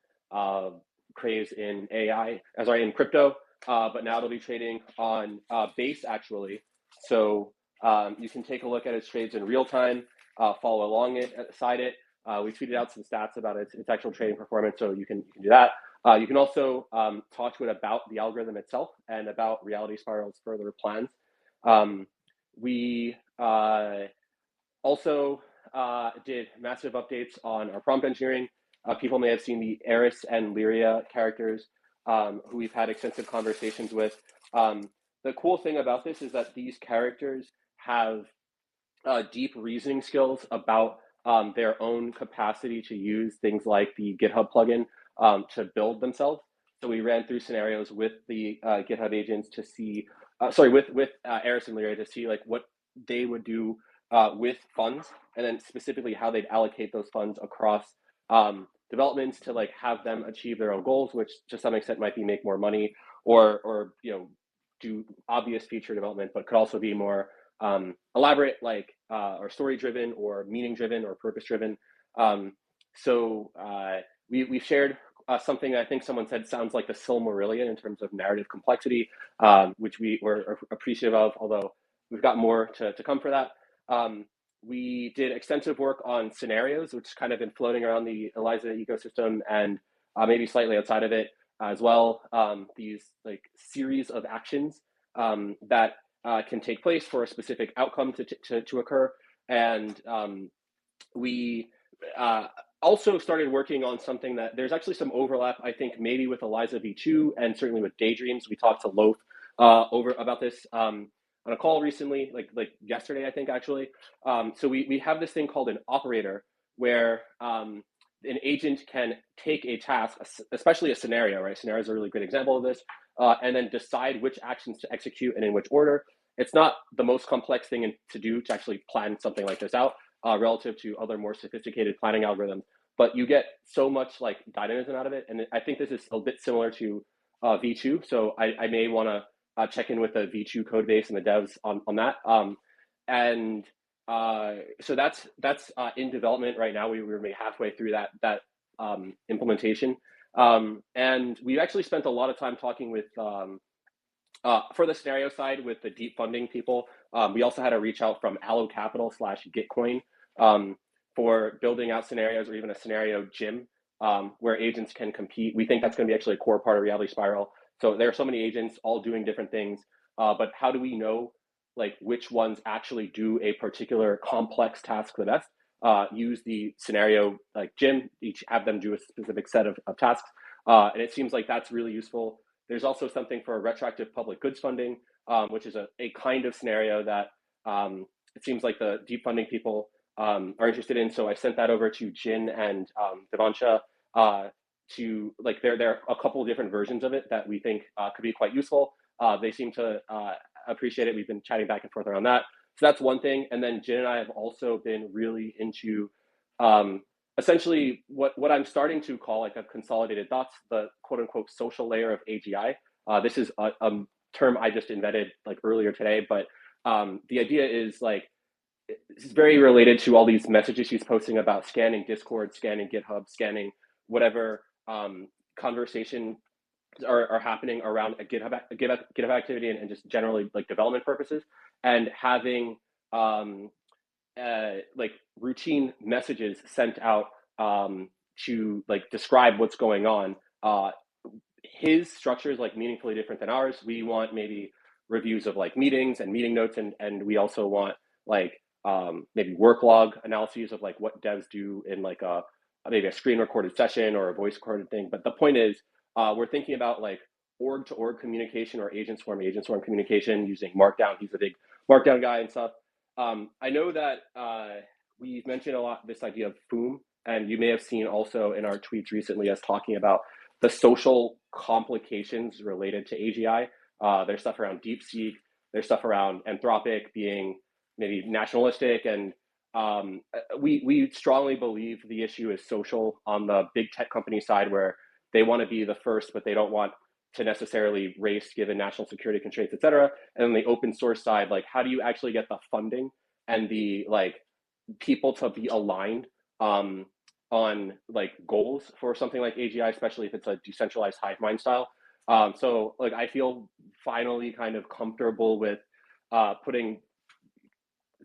craze in in crypto. But now it'll be trading on Base actually. So you can take a look at its trades in real time, follow along beside it. We tweeted out some stats about its actual trading performance, so you can do that. You can also talk to it about the algorithm itself and about Reality Spiral's further plans. We also did massive updates on our prompt engineering. People may have seen the Eris and Lyria characters who we've had extensive conversations with. The cool thing about this is that these characters have deep reasoning skills about their own capacity to use things like the GitHub plugin to build themselves. So we ran through scenarios with the GitHub agents to see, with Eris and Lyria to see like what they would do with funds, and then specifically how they'd allocate those funds across developments to like have them achieve their own goals, which to some extent might be make more money or do obvious feature development, but could also be more elaborate, like or story driven or meaning driven or purpose driven. We've shared something I think someone said sounds like the Silmarillion in terms of narrative complexity, which we were appreciative of, although we've got more to come for that. We did extensive work on scenarios, which kind of been floating around the Eliza ecosystem and maybe slightly outside of it as well. These like series of actions that can take place for a specific outcome to occur. And we also started working on something that there's actually some overlap, I think, maybe with Eliza v2 and certainly with Daydreams. We talked to Loth about this on a call recently, like yesterday, I think, actually. So we have this thing called an operator where an agent can take a task, especially a scenario, right? Scenario is a really good example of this, and then decide which actions to execute and in which order. It's not the most complex thing to do to actually plan something like this out relative to other more sophisticated planning algorithms, but you get so much like dynamism out of it. And I think this is a bit similar to V2. So I may want to check in with the V2 code base and the devs on that. So that's in development right now. We were maybe halfway through that implementation. And we actually spent a lot of time talking with for the scenario side with the deep funding people. We also had a reach out from Allo Capital / Gitcoin for building out scenarios or even a scenario gym where agents can compete. We think that's going to be actually a core part of Reality Spiral. So there are so many agents all doing different things, but how do we know like which ones actually do a particular complex task the best? Use the scenario like gym, each have them do a specific set of tasks. And it seems like that's really useful. There's also something for retroactive public goods funding, which is a kind of scenario that it seems like the deep funding people are interested in. So I sent that over to Jin and Devansha to like, there are a couple of different versions of it that we think could be quite useful. They seem to appreciate it. We've been chatting back and forth around that. So that's one thing. And then Jin and I have also been really into essentially what I'm starting to call like a consolidated thoughts, the quote unquote social layer of AGI. This is a term I just invented like earlier today, but the idea is like, it's very related to all these messages she's posting about scanning Discord, scanning GitHub, scanning whatever conversation are happening around a GitHub activity and just generally like development purposes, and having like routine messages sent out to like describe what's going on. His structure is like meaningfully different than ours. We want maybe reviews of like meetings and meeting notes, and we also want like maybe work log analyses of like what devs do in like maybe a screen recorded session or a voice recorded thing. But the point is, we're thinking about like org to org communication or agent swarm communication using Markdown. He's a big Markdown guy and stuff. I know that we've mentioned a lot this idea of FOOM, and you may have seen also in our tweets recently us talking about the social complications related to AGI. There's stuff around DeepSeek, there's stuff around Anthropic being maybe nationalistic, and we strongly believe the issue is social on the big tech company side, where they want to be the first, but they don't want to necessarily race given national security constraints, et cetera. And then the open source side, like how do you actually get the funding and the like people to be aligned on like goals for something like AGI, especially if it's a decentralized hive mind style. So like I feel finally kind of comfortable with putting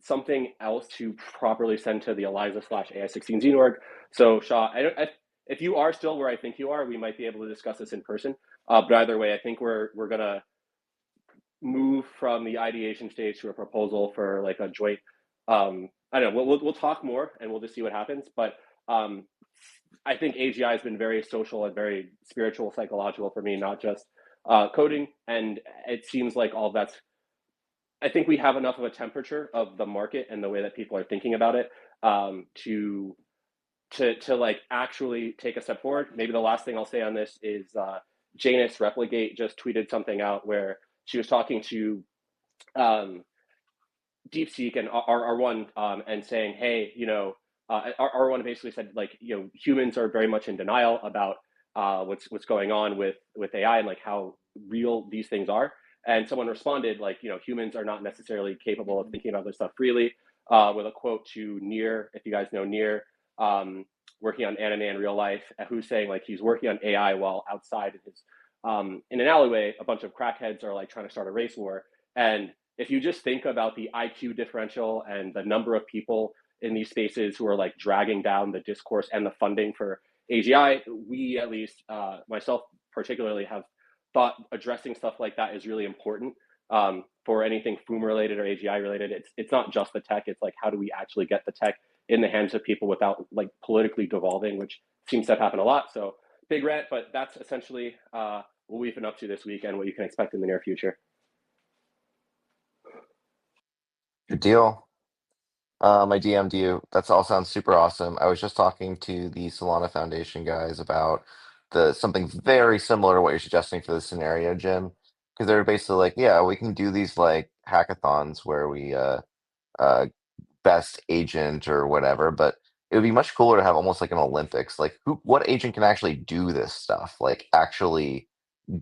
something else to properly send to the Eliza/ai16z org. So Shaw, if you are still where I think you are, we might be able to discuss this in person. But either way, I think we're gonna move from the ideation stage to a proposal for like a joint. I don't know. We'll talk more and we'll just see what happens. But I think AGI has been very social and very spiritual, psychological for me, not just coding. And it seems like all that's. I think we have enough of a temperature of the market and the way that people are thinking about it to like actually take a step forward. Maybe the last thing I'll say on this is Janus Replicate just tweeted something out where she was talking to DeepSeek and R1 and saying, hey, you know, R1 basically said like, you know, humans are very much in denial about what's going on with AI and like how real these things are. And someone responded like, you know, humans are not necessarily capable of thinking about this stuff freely, with a quote to Near, if you guys know Near, working on anime in real life, who's saying like he's working on AI while outside in his in an alleyway, a bunch of crackheads are like trying to start a race war. And if you just think about the IQ differential and the number of people in these spaces who are like dragging down the discourse and the funding for AGI, we at least, myself particularly, have thought addressing stuff like that is really important for anything FOOM related or AGI related. It's not just the tech, it's like how do we actually get the tech in the hands of people without like politically devolving, which seems to have happened a lot. So big rant, but that's essentially what we've been up to this week and what you can expect in the near future. Good deal. I DM'd you. That all sounds super awesome. I was just talking to the Solana Foundation guys about something very similar to what you're suggesting for this scenario, Jim. Because they're basically like, yeah, we can do these like hackathons where we best agent or whatever, but it would be much cooler to have almost like an Olympics. Like what agent can actually do this stuff? Like actually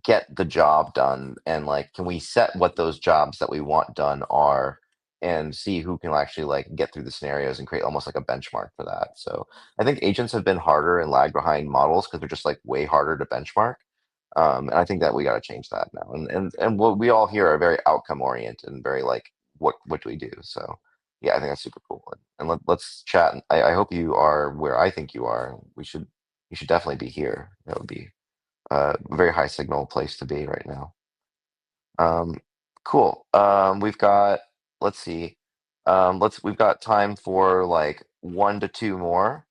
get the job done, and like can we set what those jobs that we want done are and see who can actually like get through the scenarios and create almost like a benchmark for that. So I think agents have been harder and lag behind models because they're just like way harder to benchmark. And I think that we got to change that now. And what we all here are very outcome oriented and very like what do we do? So yeah, I think that's super cool. And let's chat. I hope you are where I think you are. You should definitely be here. That would be a very high signal place to be right now. Cool. We've got, let's see. We've got time for like 1 to 2 more.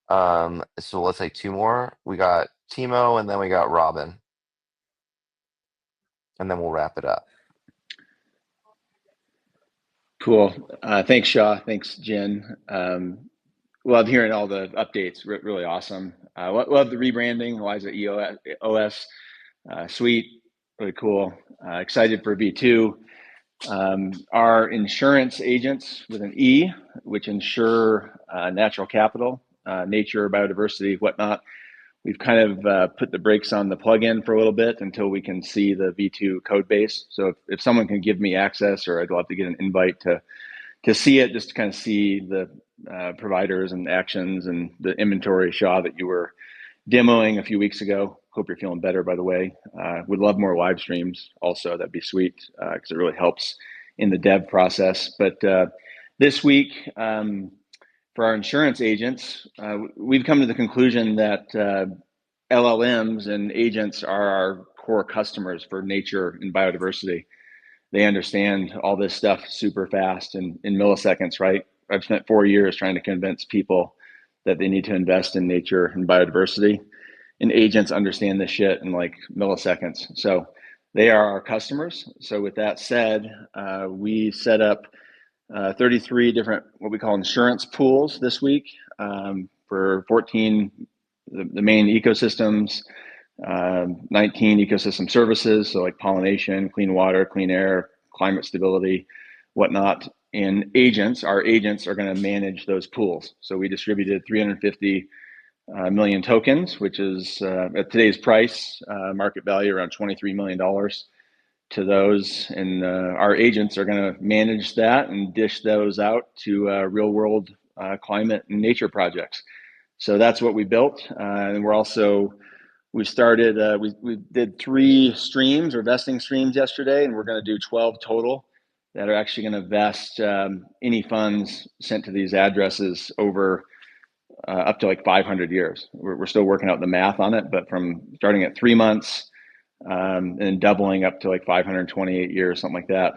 So let's say 2 more. We got Timo and then we got Robin. And then we'll wrap it up. Cool. Thanks, Shaw. Thanks, Jen. Love hearing all the updates. Really awesome. Love the rebranding. Eliza OS. Sweet. Really cool. Excited for V2. Our insurance agents with an E, which insure natural capital, nature, biodiversity, whatnot. We've kind of put the brakes on the plugin for a little bit until we can see the V2 code base. So if someone can give me access, or I'd love to get an invite to see it, just to kind of see the providers and actions and the inventory, Shaw, that you were demoing a few weeks ago. Hope you're feeling better, by the way. Would love more live streams also. That'd be sweet because it really helps in the dev process. But this week, for our insurance agents, we've come to the conclusion that LLMs and agents are our core customers for nature and biodiversity. They understand all this stuff super fast and in milliseconds, right? I've spent 4 years trying to convince people that they need to invest in nature and biodiversity, and agents understand this shit in like milliseconds. So they are our customers. So with that said, we set up 33 different what we call insurance pools this week for 14 the main ecosystems, 19 ecosystem services, so like pollination, clean water, clean air, climate stability, whatnot. And agents, our agents are going to manage those pools. So we distributed 350 million tokens, which is at today's price, market value around $23 million to those. And our agents are going to manage that and dish those out to real world climate and nature projects. So that's what we built. And we're also, we started, we did 3 streams or vesting streams yesterday, and we're going to do 12 total that are actually going to vest any funds sent to these addresses over up to like 500 years. We're still working out the math on it, but from starting at 3 months and doubling up to like 528 years, something like that.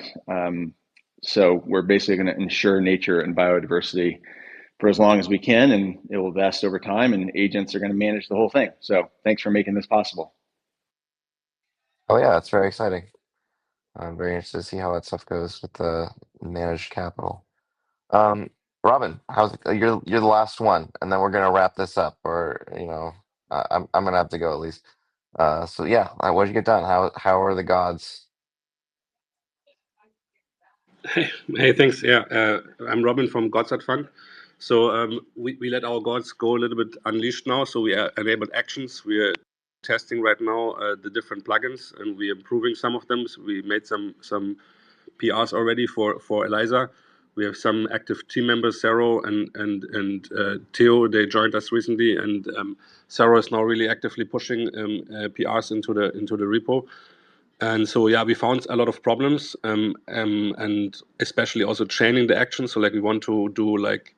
So we're basically going to ensure nature and biodiversity for as long as we can, and it will vest over time, and agents are going to manage the whole thing. So thanks for making this possible. Oh yeah, it's very exciting. I'm very interested to see how that stuff goes with the managed capital. Robin, you're the last one, and then we're gonna wrap this up, or I'm gonna have to go at least. So yeah, what did you get done? How are the gods? Hey, thanks. Yeah, I'm Robin from Gods at Fun. So we let our gods go a little bit unleashed now. So we enabled actions. We are testing right now the different plugins, and we're improving some of them. So we made some PRs already for Eliza. We have some active team members, Saro and Theo. They joined us recently, and Saro is now really actively pushing PRs into the repo. And so yeah, we found a lot of problems, and especially also chaining the action. So like we want to do like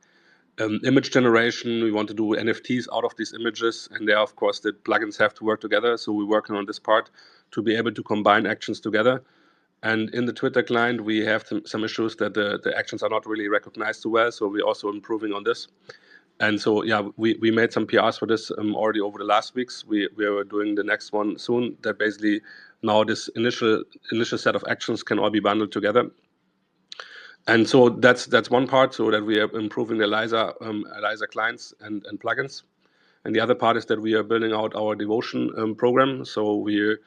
image generation. We want to do NFTs out of these images, and there, of course, the plugins have to work together. So we're working on this part to be able to combine actions together. And in the Twitter client, we have some issues that the actions are not really recognized too well. So we're also improving on this. And so, yeah, we made some PRs for this already over the last weeks. We are doing the next one soon. That basically now this initial set of actions can all be bundled together. And so that's one part, so that we are improving the Eliza clients and plugins. And the other part is that we are building out our devotion program. So we're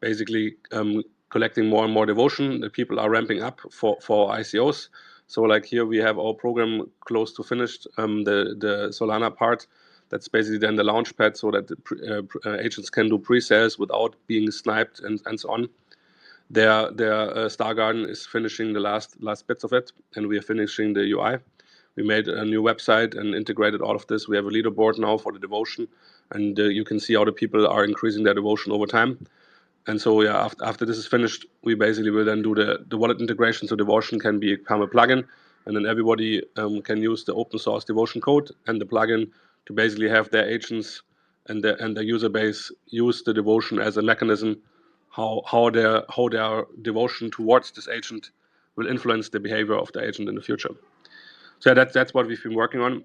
basically collecting more and more devotion. The people are ramping up for ICOs. So like here we have our program close to finished, the Solana part. That's basically then the launch pad, so that the agents can do pre-sales without being sniped and so on. Their Star Garden is finishing the last bits of it, and we are finishing the UI. We made a new website and integrated all of this. We have a leaderboard now for the devotion, and you can see how the people are increasing their devotion over time. And so yeah, after this is finished, we basically will then do the wallet integration, so devotion can become a plugin, and then everybody can use the open source devotion code and the plugin to basically have their agents and their user base use the devotion as a mechanism how their devotion towards this agent will influence the behavior of the agent in the future. So that's what we've been working on.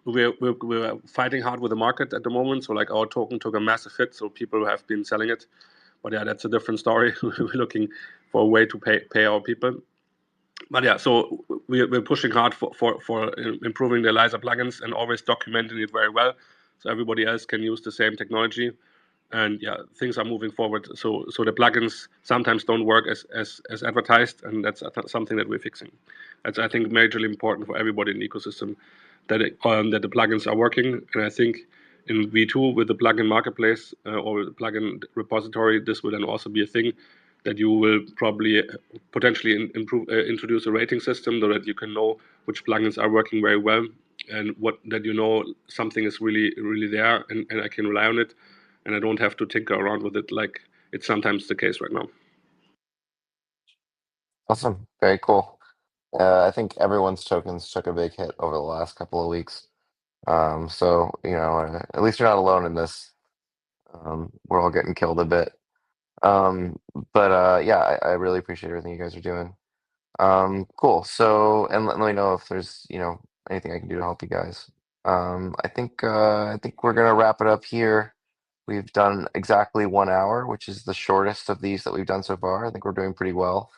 We're fighting hard with the market at the moment. So like our token took a massive hit, so people have been selling it. But yeah, that's a different story. We're looking for a way to pay our people. But yeah, so we're pushing hard for improving the Eliza plugins and always documenting it very well, so everybody else can use the same technology. And yeah, things are moving forward. So the plugins sometimes don't work as advertised, and that's something that we're fixing. That's, I think, majorly important for everybody in the ecosystem, that the plugins are working. And I think in V2 with the plugin marketplace or the plugin repository, this will then also be a thing that you will probably potentially introduce a rating system, so that you can know which plugins are working very well, and that something is really there, and I can rely on it, and I don't have to tinker around with it like it's sometimes the case right now. Awesome, very cool. I think everyone's tokens took a big hit over the last couple of weeks. So at least you're not alone in this. We're all getting killed a bit. But yeah, I really appreciate everything you guys are doing. Cool. So, and let me know if there's, anything I can do to help you guys. I think we're gonna wrap it up here. We've done exactly 1 hour, which is the shortest of these that we've done so far. I think we're doing pretty well.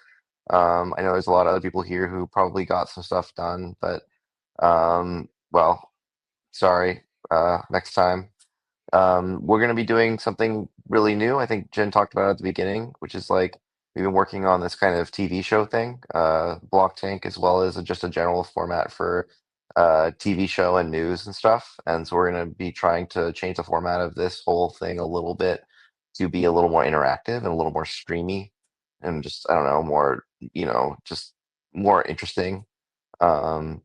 I know there's a lot of other people here who probably got some stuff done, but well, sorry. Next time. We're going to be doing something really new. I think Jen talked about it at the beginning, which is like we've been working on this kind of TV show thing, Block Tank, as well as just a general format for TV show and news and stuff. And so we're going to be trying to change the format of this whole thing a little bit to be a little more interactive and a little more streamy and just, I don't know, more, just more interesting.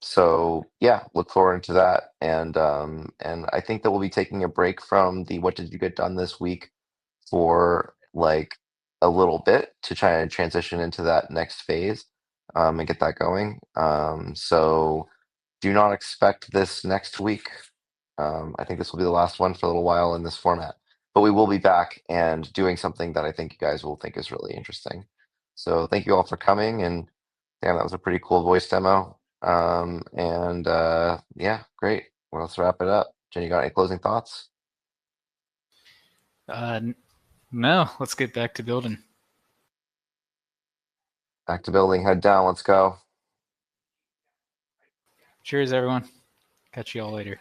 So yeah, look forward to that. And I think that we'll be taking a break from the what did you get done this week for like a little bit to try and transition into that next phase and get that going. So do not expect this next week. I think this will be the last one for a little while in this format, but we will be back and doing something that I think you guys will think is really interesting. So thank you all for coming, and damn, that was a pretty cool voice demo. Yeah, great. Well, let's wrap it up. Jen, you got any closing thoughts? No, let's get back to building. Back to building, head down, let's go. Cheers, everyone. Catch you all later.